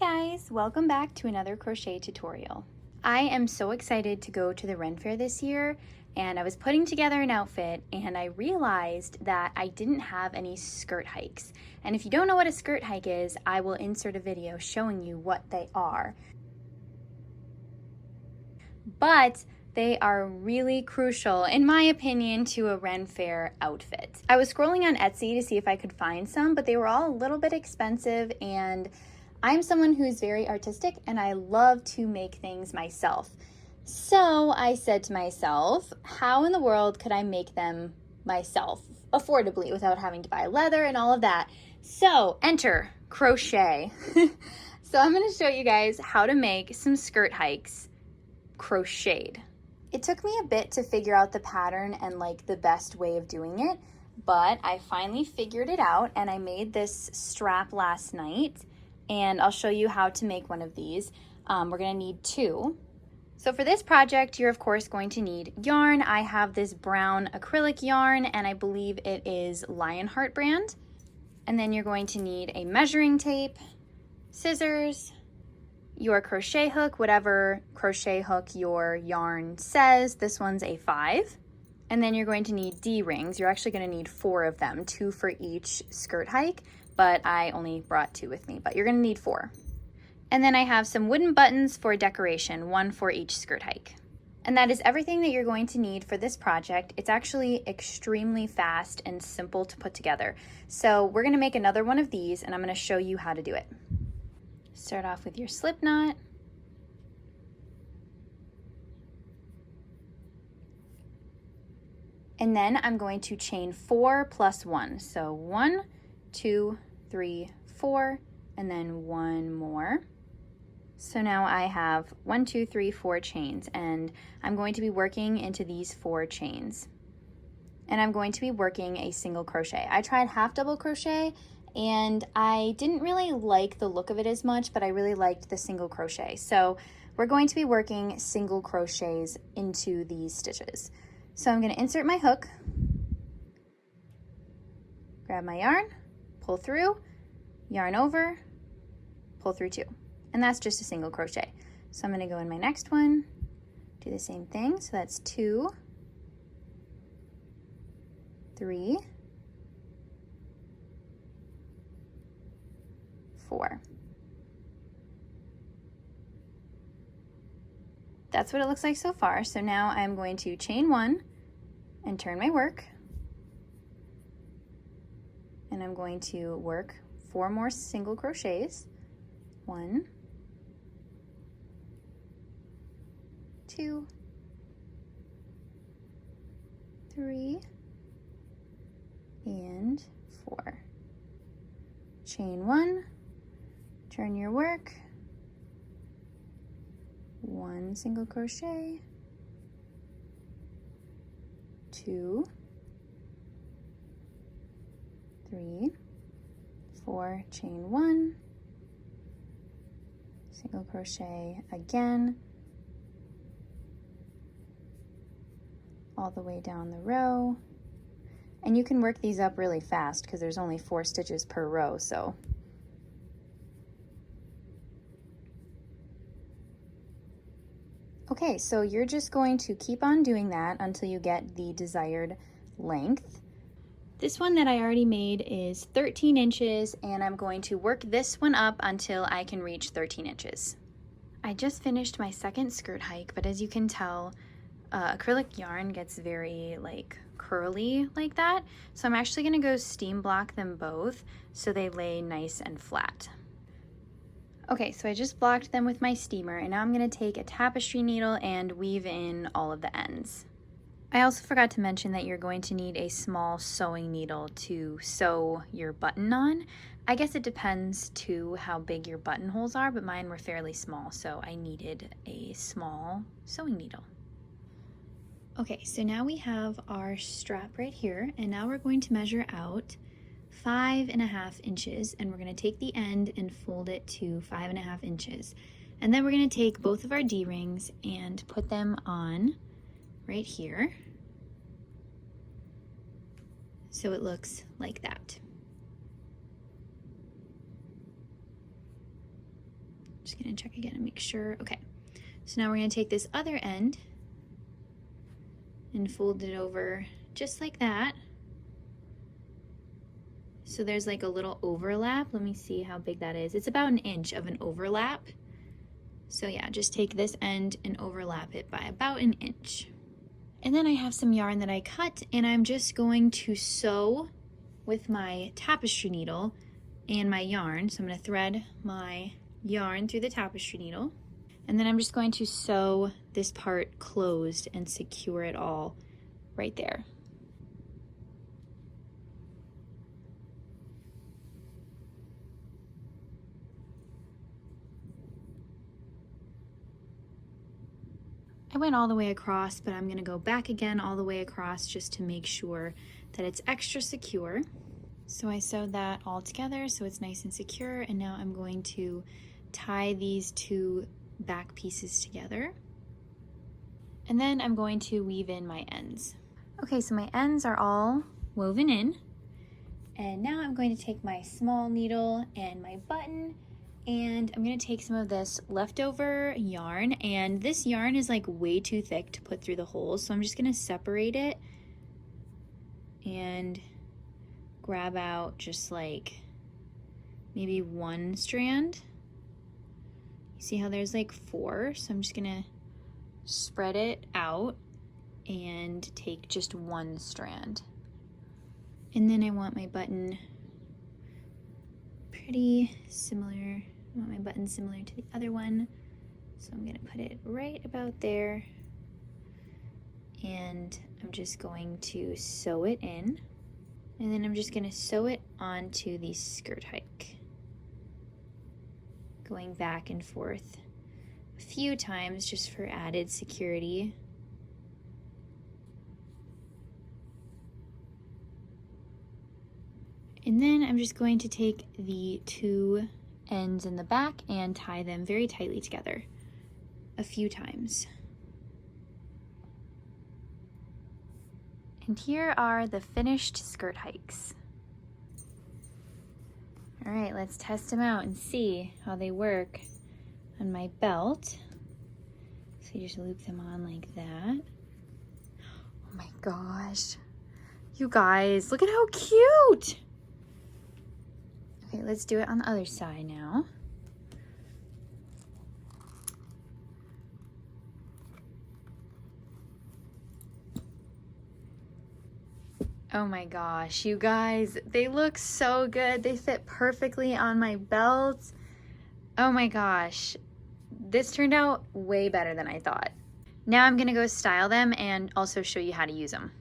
guys, welcome back to another crochet tutorial. I am so excited to go to the Ren Fair this year, and I was putting together an outfit and I realized that I didn't have any skirt hikes. And if you don't know what a skirt hike is, I will insert a video showing you what they are. But they are really crucial, in my opinion, to a Ren Fair outfit. I was scrolling on Etsy to see if I could find some, but they were all a little bit expensive, and I'm someone who's very artistic and I love to make things myself. So I said to myself, how in the world could I make them myself affordably without having to buy leather and all of that? So enter crochet. So I'm going to show you guys how to make some skirt hikes crocheted. It took me a bit to figure out the pattern and like the best way of doing it, but I finally figured it out and I made this strap last night. And I'll show you how to make one of these. We're gonna need two. So for this project, you're of course going to need yarn. I have this brown acrylic yarn and I believe it is Lionheart brand. And then you're going to need a measuring tape, scissors, your crochet hook, whatever crochet hook your yarn says. This one's a 5. And then you're going to need D-rings. You're actually gonna need 4 of them, 2 for each skirt hike, but I only brought 2 with me, but you're gonna need 4. And then I have some wooden buttons for decoration, 1 for each skirt hike. And that is everything that you're going to need for this project. It's actually extremely fast and simple to put together. So we're gonna make another one of these and I'm gonna show you how to do it. Start off with your slip knot. And then I'm going to chain 4 plus 1. So 1, 2, 3, 4, and then 1 more. So now I have 1, 2, 3, 4 chains, and I'm going to be working into these 4 chains. And I'm going to be working a single crochet. I tried half double crochet and I didn't really like the look of it as much, but I really liked the single crochet. So we're going to be working single crochets into these stitches. So I'm going to insert my hook, grab my yarn, pull through, yarn over, pull through 2. And that's just a single crochet. So I'm going to go in my next one, do the same thing. So that's 2, 3, 4. That's what it looks like so far. So now I'm going to chain 1 and turn my work. And I'm going to work 4 more single crochets. 1, 2, 3, and 4. Chain 1, turn your work, 1 single crochet, 2, 3, 4, chain 1, single crochet again, all the way down the row. And you can work these up really fast because there's only 4 stitches per row, so. Okay, so you're just going to keep on doing that until you get the desired length. This one that I already made is 13 inches and I'm going to work this one up until I can reach 13 inches. I just finished my second skirt hike, but as you can tell, acrylic yarn gets very like curly like that. So I'm actually gonna go steam block them both so they lay nice and flat. Okay, so I just blocked them with my steamer and now I'm gonna take a tapestry needle and weave in all of the ends. I also forgot to mention that you're going to need a small sewing needle to sew your button on. I guess it depends to how big your buttonholes are, but mine were fairly small, so I needed a small sewing needle. Okay, so now we have our strap right here, and now we're going to measure out 5.5 inches, and we're going to take the end and fold it to 5.5 inches. And then we're going to take both of our D-rings and put them on right here. So it looks like that. Just gonna check again and make sure. Okay, so now we're gonna take this other end and fold it over just like that. So there's like a little overlap. Let me see how big that is. It's about 1 inch of an overlap. So yeah, just take this end and overlap it by about 1 inch. And then I have some yarn that I cut, and I'm just going to sew with my tapestry needle and my yarn. So I'm going to thread my yarn through the tapestry needle, and then I'm just going to sew this part closed and secure it all right there. I went all the way across, but I'm gonna go back again all the way across just to make sure that it's extra secure. So I sewed that all together so it's nice and secure, and now I'm going to tie these 2 back pieces together. And then I'm going to weave in my ends. Okay, so my ends are all woven in, and now I'm going to take my small needle and my button, and I'm gonna take some of this leftover yarn, and this yarn is like way too thick to put through the holes, so I'm just gonna separate it and grab out just like maybe 1 strand. You see how there's like 4, so I'm just gonna spread it out and take just 1 strand. And then I want my button pretty similar. I want my button similar to the other one, so I'm gonna put it right about there, and I'm just going to sew it in, and then I'm just gonna sew it onto the skirt hike, going back and forth a few times just for added security. And then I'm just going to take the 2 ends in the back and tie them very tightly together a few times. And here are the finished skirt hikes. All right, let's test them out and see how they work on my belt. So you just loop them on like that. Oh my gosh. You guys, look at how cute. Okay, let's do it on the other side now. Oh my gosh, you guys, they look so good. They fit perfectly on my belt. Oh my gosh, this turned out way better than I thought. Now I'm gonna go style them and also show you how to use them.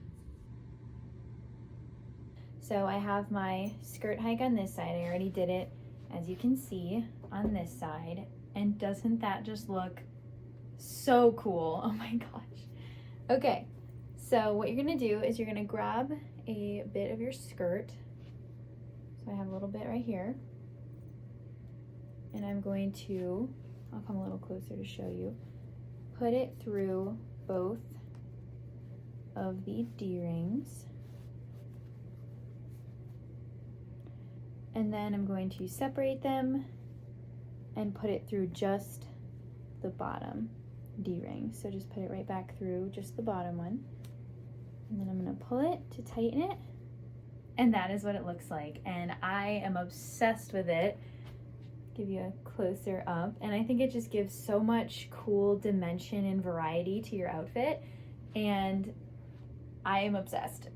So I have my skirt hike on this side. I already did it, as you can see, on this side. And doesn't that just look so cool? Oh my gosh. Okay, so what you're gonna do is you're gonna grab a bit of your skirt. So I have a little bit right here. And I'm going to, I'll come a little closer to show you, put it through both of the D-rings. And then I'm going to separate them and put it through just the bottom D-ring. So just put it right back through just the bottom one. And then I'm gonna pull it to tighten it. And that is what it looks like. And I am obsessed with it. Give you a closer up. And I think it just gives so much cool dimension and variety to your outfit. And I am obsessed.